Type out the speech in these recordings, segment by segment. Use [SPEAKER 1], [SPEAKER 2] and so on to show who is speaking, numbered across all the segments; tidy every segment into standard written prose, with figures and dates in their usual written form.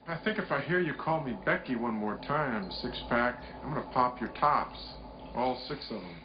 [SPEAKER 1] I think if I hear you call me Becky one more time, six-pack, I'm gonna pop your tops. All six of them.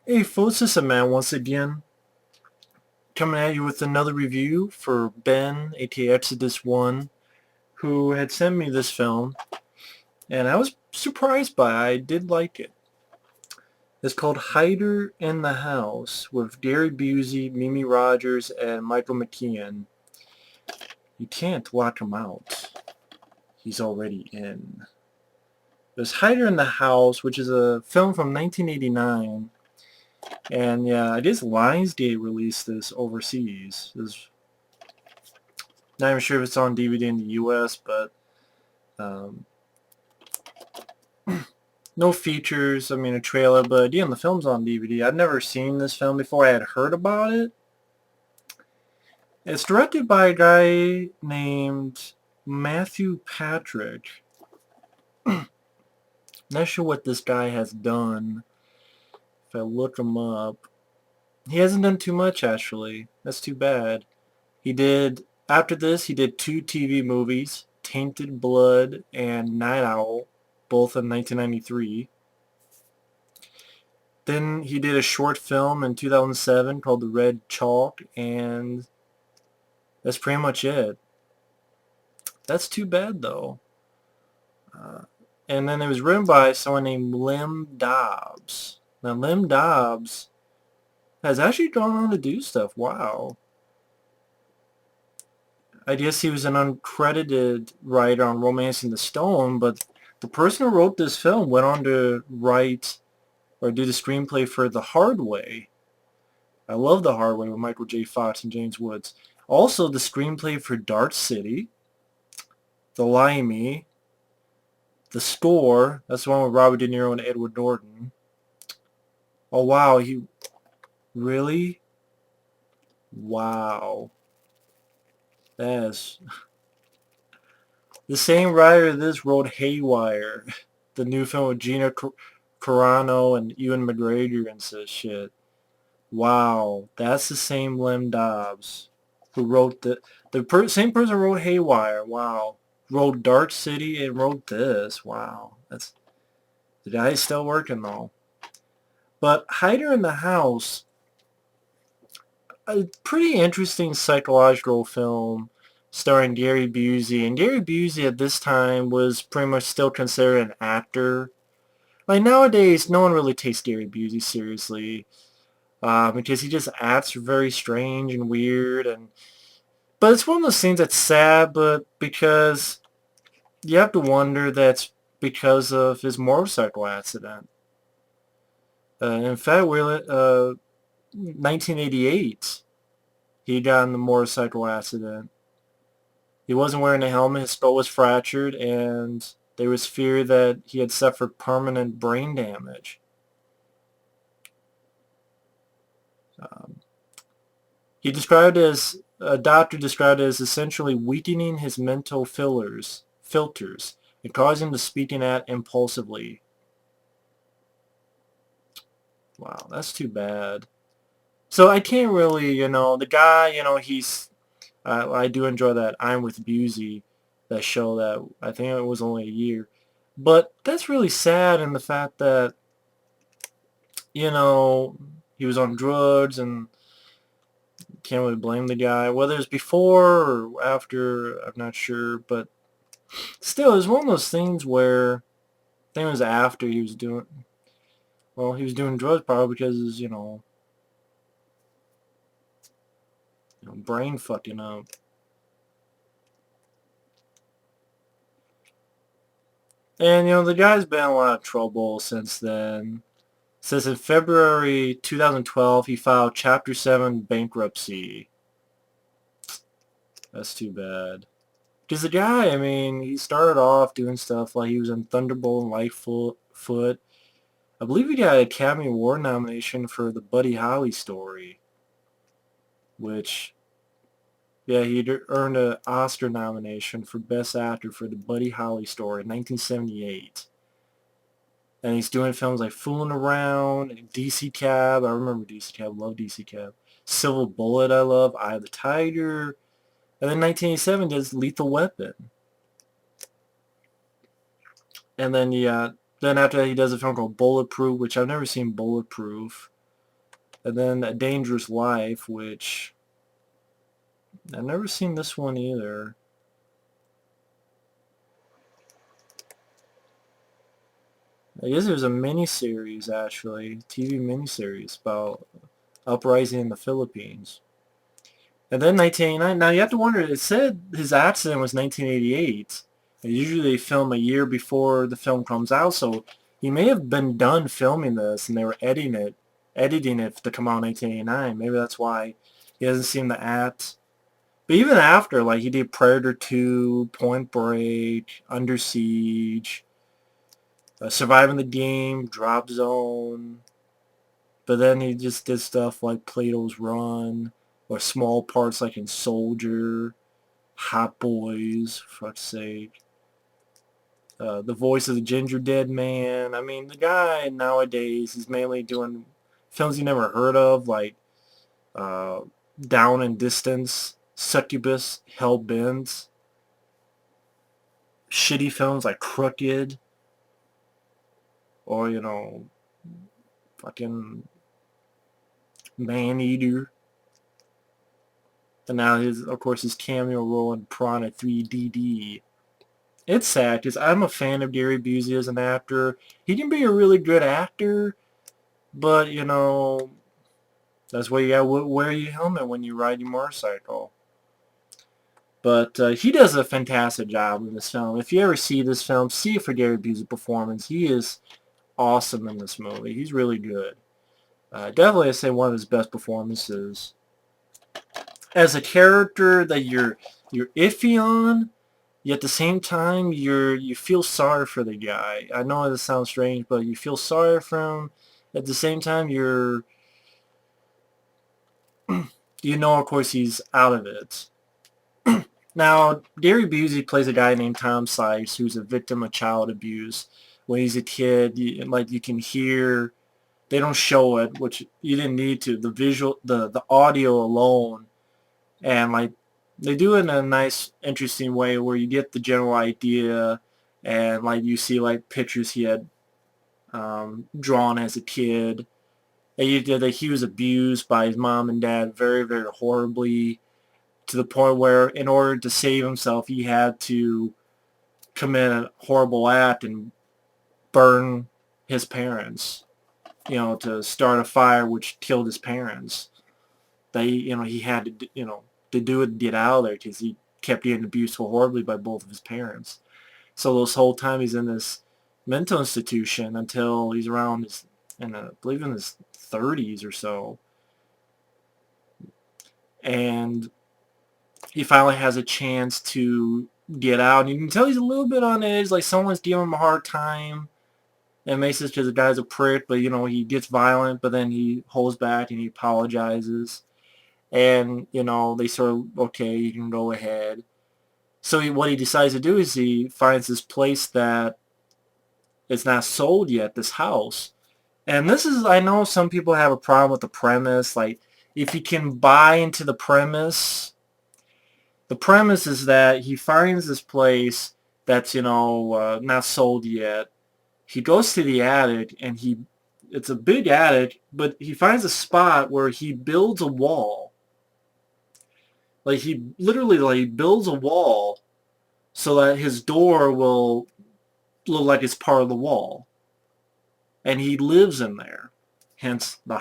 [SPEAKER 2] Hey folks, this is man once again, coming at you with another review for Ben, aka Exodus 1, who had sent me this film, and I was surprised by it. I did like it. It's called Hider in the House, with Gary Busey, Mimi Rogers, and Michael Mckean. You can't lock him out. He's already in. There's Hider in the House, which is a film from 1989. And yeah, I guess Lionsgate released this overseas. Not even sure if it's on DVD in the US, but um, no features. I mean, a trailer, but yeah, the film's on DVD. I've never seen this film before. I had heard about it. It's directed by a guy named Matthew Patrick. Not sure what this guy has done. If I look him up, he hasn't done too much, actually. That's too bad. After this, he did two TV movies, Tainted Blood and Night Owl, both in 1993. Then he did a short film in 2007 called The Red Chalk, and that's pretty much it. That's too bad, though. And then it was written by someone named Lim Dobbs. Now, Lim Dobbs has actually gone on to do stuff. Wow. I guess he was an uncredited writer on Romancing the Stone, but the person who wrote this film went on to write or do the screenplay for The Hard Way. I love The Hard Way with Michael J. Fox and James Woods. Also, the screenplay for Dark City, The Limey, The Score, that's the one with Robert De Niro and Edward Norton. Oh, wow, really? Wow. That's... The same writer of this wrote Haywire, the new film with Gina Carano and Ewan McGregor and such shit. Wow, that's the same Lim Dobbs who wrote same person who wrote Haywire. Wow, wrote Dark City and wrote this. Wow, the guy's still working though. But Hider in the House, a pretty interesting psychological film starring Gary Busey. And Gary Busey at this time was pretty much still considered an actor. Like nowadays, no one really takes Gary Busey seriously because he just acts very strange and weird. But it's one of those things that's sad, but because you have to wonder that's because of his motorcycle accident. In fact, 1988, he got in the motorcycle accident. He wasn't wearing a helmet, his skull was fractured, and there was fear that he had suffered permanent brain damage. A doctor described it as essentially weakening his mental filters, and causing him to speaking out impulsively. Wow, that's too bad. So I can't really, the guy, I do enjoy that I'm with Busey, that show that I think it was only a year. But that's really sad in the fact that, he was on drugs and can't really blame the guy. Whether it's before or after, I'm not sure. But still, it's one of those things where think it was after he was doing, well, he was doing drugs probably because, brain fucking up. And, the guy's been in a lot of trouble since then. It says in February 2012, he filed Chapter 7 bankruptcy. That's too bad. Because the guy, I mean, he started off doing stuff like he was in Thunderbolt and Lightfoot. I believe he got an Academy Award nomination for the Buddy Holly story. Which, yeah, he earned an Oscar nomination for Best Actor for the Buddy Holly story in 1978. And he's doing films like Fooling Around, DC Cab. I remember DC Cab. Love DC Cab. Silver Bullet I love. Eye of the Tiger. And then 1987 does Lethal Weapon. And then, yeah, then after that he does a film called Bulletproof, which I've never seen Bulletproof. And then A Dangerous Life, which I've never seen this one either. I guess it was a miniseries, actually. TV miniseries about uprising in the Philippines. And then 1989. Now you have to wonder, it said his accident was 1988. And usually they film a year before the film comes out, so he may have been done filming this and they were editing it to come out in 1989. Maybe that's why he doesn't seem to act. But even after, like, he did Predator 2, Point Break, Under Siege, Surviving the Game, Drop Zone. But then he just did stuff like Plato's Run, or small parts like in Soldier, Hot Boys, for fuck's sake. The Voice of the Ginger Dead Man. I mean, the guy nowadays is mainly doing films you never heard of, like Down and Distance, Succubus, Hellbent. Shitty films like Crooked, or, fucking Man-Eater. And now, of course, his cameo role in Piranha 3DD. It's sad, because I'm a fan of Gary Busey as an actor. He can be a really good actor, but, that's why you gotta wear your helmet when you ride your motorcycle. But he does a fantastic job in this film. If you ever see this film, see it for Gary Busey's performance. He is awesome in this movie. He's really good. Definitely, I say one of his best performances. As a character that you're iffy on, yet at the same time you feel sorry for the guy. I know this sounds strange, but you feel sorry for him. At the same time, of course, he's out of it. Now, Gary Busey plays a guy named Tom Sykes who's a victim of child abuse. When he's a kid, you can hear, they don't show it, which you didn't need to. The audio alone, and like they do it in a nice, interesting way where you get the general idea, and like you see like pictures he had drawn as a kid. And you did that he was abused by his mom and dad very, very horribly, to the point where in order to save himself, he had to commit a horrible act and burn his parents, to start a fire which killed his parents. He had to, to do it and get out of there because he kept getting abused so horribly by both of his parents. So this whole time he's in this mental institution until he's around I believe in his 30s or so. And he finally has a chance to get out. And you can tell he's a little bit on edge, like someone's giving him a hard time. And makes it because the guy's a prick, but, he gets violent, but then he holds back and he apologizes. And, they sort of, okay, you can go ahead. So what he decides to do is he finds this place that is not sold yet, this house. And this is, I know some people have a problem with the premise. Like, if you can buy into the premise is that he finds this place that's, not sold yet. He goes to the attic, and it's a big attic, but he finds a spot where he builds a wall. Like, he literally, builds a wall so that his door will look like it's part of the wall. And he lives in there. Hence the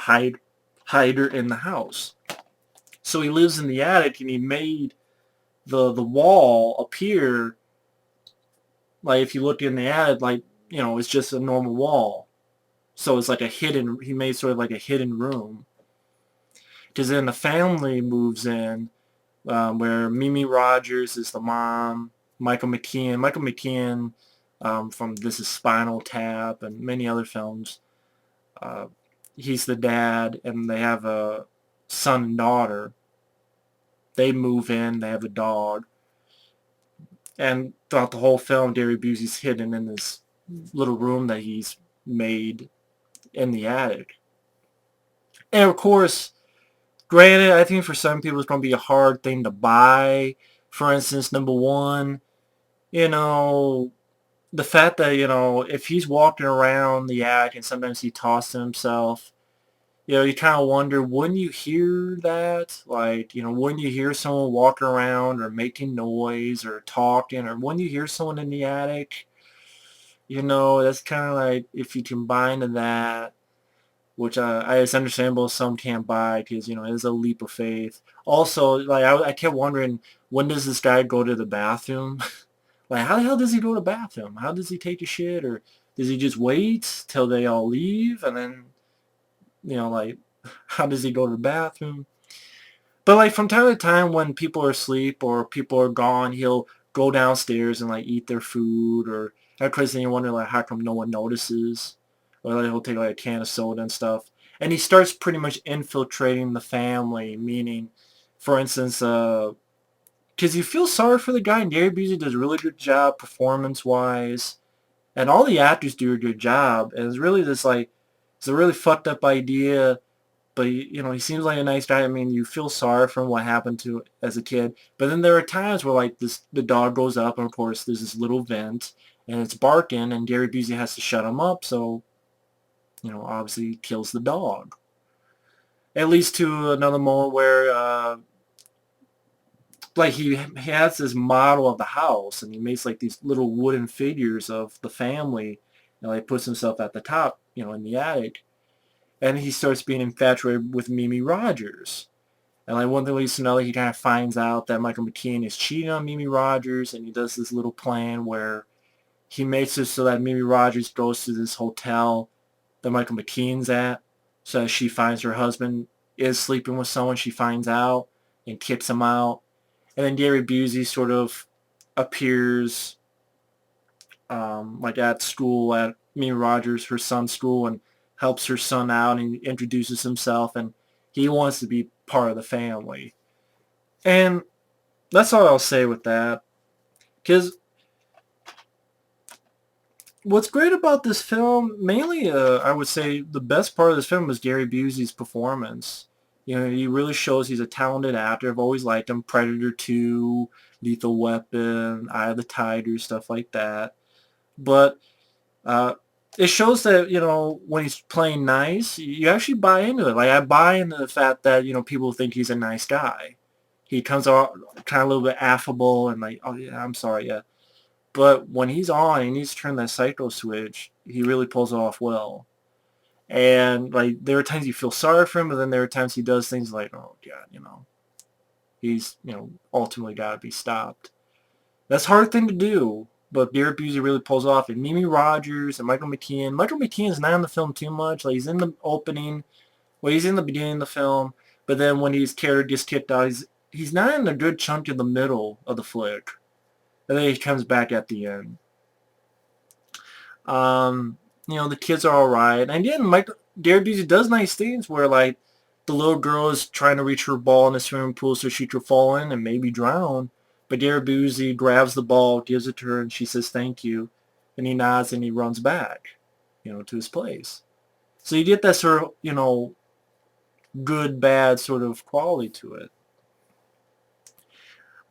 [SPEAKER 2] hider in the house. So he lives in the attic, and he made the wall appear like, if you look in the attic, like, it's just a normal wall. So it's like he made sort of like a hidden room. Because then the family moves in, where Mimi Rogers is the mom, Michael Mckean, from This Is Spinal Tap and many other films. Uh, he's the dad, and they have a son and daughter. They move in, they have a dog. And throughout the whole film, Gary Busey's hidden in this little room that he's made in the attic. And of course, granted, I think for some people it's going to be a hard thing to buy. For instance, number one, the fact that, if he's walking around the attic and sometimes he tosses himself, you kind of wonder, wouldn't you hear that? Like, wouldn't you hear someone walking around or making noise or talking, or wouldn't you hear someone in the attic? That's kind of like, if you combine to that, which it's understandable some can't buy because, it is a leap of faith. Also, like, I kept wondering, when does this guy go to the bathroom? Like, how the hell does he go to the bathroom? How does he take a shit? Or does he just wait till they all leave? And then, like, how does he go to the bathroom? But, like, from time to time when people are asleep or people are gone, he'll go downstairs and, like, eat their food. Or at first then you wonder, like, how come no one notices? Or, like, he'll take, like, a can of soda and stuff. And he starts pretty much infiltrating the family, meaning, for instance, because you feel sorry for the guy, and Gary Busey does a really good job performance-wise. And all the actors do a good job. And it's really just, like, it's a really fucked up idea. But, he seems like a nice guy. I mean, you feel sorry for him, what happened to as a kid. But then there are times where, like, the dog goes up, and of course there's this little vent, and it's barking, and Gary Busey has to shut him up, so, obviously he kills the dog. At least to another moment where, like, he has this model of the house, and he makes, like, these little wooden figures of the family, and, like, puts himself at the top, in the attic. And he starts being infatuated with Mimi Rogers. And, like, one thing leads to another, he kind of finds out that Michael Mckean is cheating on Mimi Rogers, and he does this little plan where he makes it so that Mimi Rogers goes to this hotel that Michael McKean's at, so that she finds her husband is sleeping with someone. She finds out and kicks him out. And then Gary Busey sort of appears, like, at school, at Mimi Rogers, her son's school, and helps her son out, and he introduces himself, and he wants to be part of the family. And that's all I'll say with that. Because what's great about this film, mainly, I would say the best part of this film was Gary Busey's performance. He really shows he's a talented actor. I've always liked him. Predator 2, Lethal Weapon, Eye of the Tiger, stuff like that. But it shows that, when he's playing nice, you actually buy into it. Like, I buy into the fact that, people think he's a nice guy. He comes out kind of a little bit affable and like, oh yeah, I'm sorry, yeah. But when he's on, he needs to turn that psycho switch. He really pulls it off well. And, like, there are times you feel sorry for him, but then there are times he does things like, oh God, he's, ultimately got to be stopped. That's a hard thing to do. But Gary Busey really pulls off. And Mimi Rogers and Michael Mckean. Michael McKean's not in the film too much. Like, he's in the opening. Well, he's in the beginning of the film. But then when his character gets kicked out, he's not in a good chunk in the middle of the flick. And then he comes back at the end. The kids are alright. And again, Gary Busey does nice things where, like, the little girl is trying to reach her ball in the swimming pool so she could fall in and maybe drown. But Gary Busey grabs the ball, gives it to her, and she says thank you. And he nods and he runs back, to his place. So you get that sort of, good, bad sort of quality to it.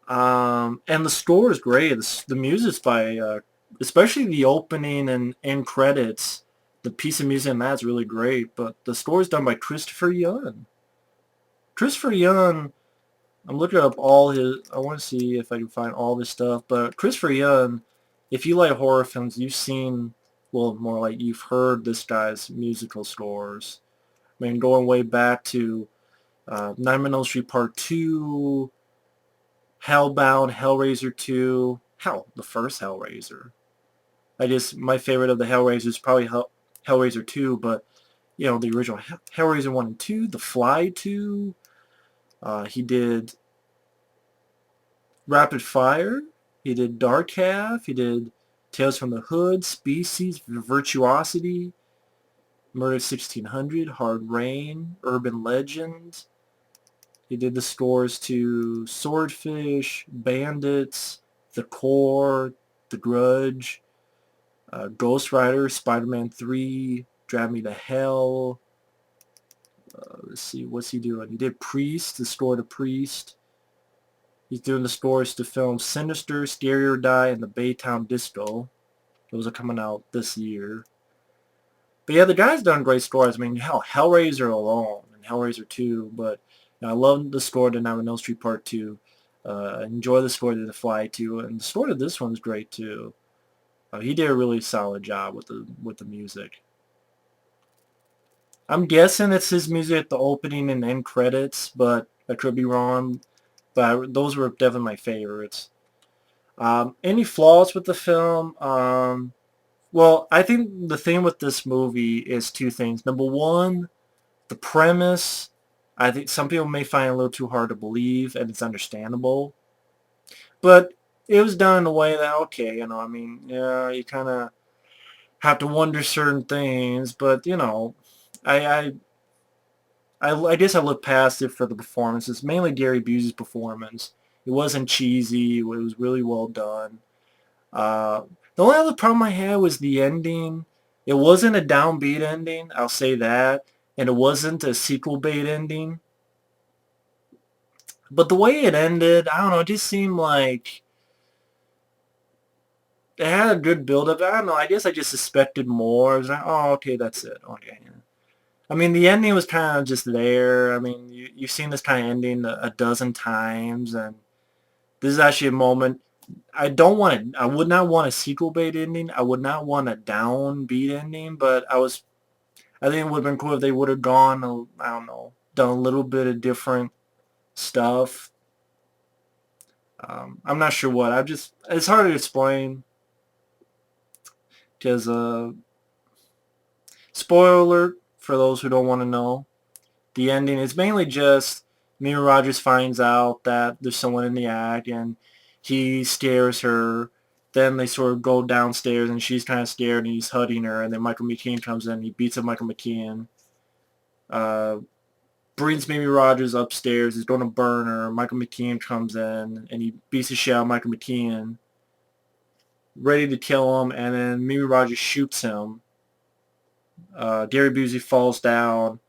[SPEAKER 2] And the score is great. The music's by, especially the opening and end credits, the piece of music in that's really great. But the score is done by Christopher Young. Christopher Young, I'm looking up all his, I want to see if I can find all this stuff, but Christopher Young if you like horror films, you've seen, well, more like you've heard this guy's musical scores. I mean, going way back to Nightmare on Elm Street Part 2, Hellbound, Hellraiser 2, hell, the first Hellraiser. My favorite of the Hellraisers is probably Hellraiser 2, but, you know, the original Hellraiser 1 and 2, The Fly 2, he did Rapid Fire, he did Dark Half, he did Tales from the Hood, Species, Virtuosity, Murder 1600, Hard Rain, Urban Legend. He did the scores to Swordfish, Bandits, The Core, The Grudge, Ghost Rider, Spider-Man 3, Drive Me to Hell. Let's see, what's he doing? He did Priest, the score to Priest. He's doing the scores to films Sinister, Scary or Die, and The Baytown Disco. Those are coming out this year. But yeah, the guy's done great scores. I mean, hell, Hellraiser alone and Hellraiser 2. But you know, I love the score to Nightmare on Elm Street Part 2. I enjoy the score to The Fly 2, and the score to this one's great too. He did a really solid job with the music. I'm guessing it's his music at the opening and end credits, but I could be wrong. But those were definitely my favorites. Any flaws with the film? Well, I think the thing with this movie is two things. Number one, the premise. I think some people may find it a little too hard to believe, and it's understandable. But it was done in a way that, okay, you know, I mean, yeah, you kind of have to wonder certain things, but, you know, I, I guess I look past it for the performances, mainly Gary Busey's performance. It wasn't cheesy. It was really well done. Uh, the only other problem I had was the ending. It wasn't a downbeat ending, I'll say that, and it wasn't a sequel bait ending. But the way it ended, I don't know, it just seemed like it had a good build-up. I don't know, I guess I just suspected more. I was like, oh, okay, that's it. Okay. I mean, the ending was kind of just there. I mean, you've seen this kind of ending a dozen times, and this is actually a moment. I would not want a sequel bait ending. I would not want a downbeat ending, but I think it would have been cool if they would have gone, I don't know, done a little bit of different stuff. I'm not sure what. It's hard to explain because, spoiler alert for those who don't want to know, the ending is mainly just Mira Rogers finds out that there's someone in the act and he scares her. Then they sort of go downstairs and she's kind of scared and he's hugging her. And then Michael Mckean comes in and he beats up Michael Mckean. Brings Mimi Rogers upstairs. He's going to burn her. Michael McKean comes in and he beats the shit out of Michael McKean, ready to kill him. And then Mimi Rogers shoots him. Gary Busey falls down.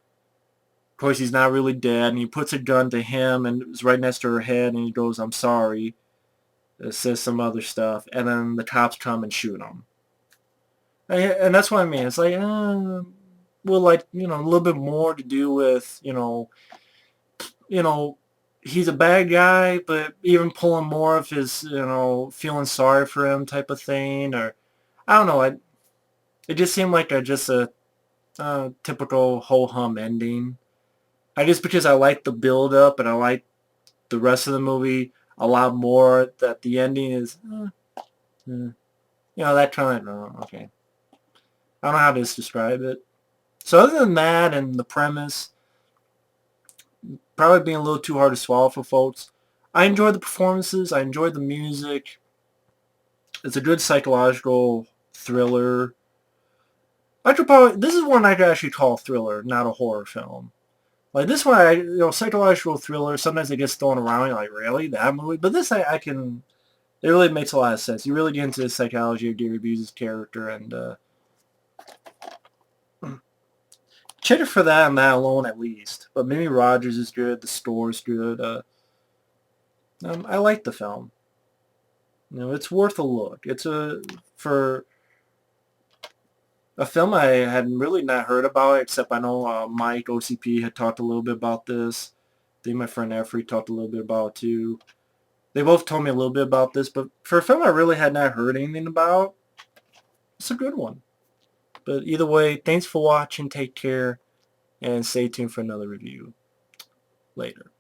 [SPEAKER 2] Of course, he's not really dead. And he puts a gun to him and it's right next to her head. And he goes, "I'm sorry." It says some other stuff. And then the cops come and shoot him. And that's what I mean. It's like, well, like, you know, a little bit more to do with, you know, he's a bad guy, but even pulling more of his, you know, feeling sorry for him type of thing, or I don't know. It just seemed like a typical ho hum ending. I just because I like the build up and I like the rest of the movie a lot more. That the ending is, you know, that kind of okay. I don't know how to describe it. So other than that and the premise, probably being a little too hard to swallow for folks. I enjoyed the performances. I enjoyed the music. It's a good psychological thriller. This is one I could actually call a thriller, not a horror film. Like this one, you know, psychological thriller, sometimes it gets thrown around, you're like, really? That movie? But this, I can, it really makes a lot of sense. You really get into the psychology of Gary Busey's character, and check it for that and that alone at least. But Mimi Rogers is good, the score is good. I like the film. You know, it's worth a look. For a film I had really not heard about, except I know Mike OCP had talked a little bit about this. I think my friend Effrey talked a little bit about it too. They both told me a little bit about this, but for a film I really had not heard anything about, it's a good one. But either way, thanks for watching, take care, and stay tuned for another review later.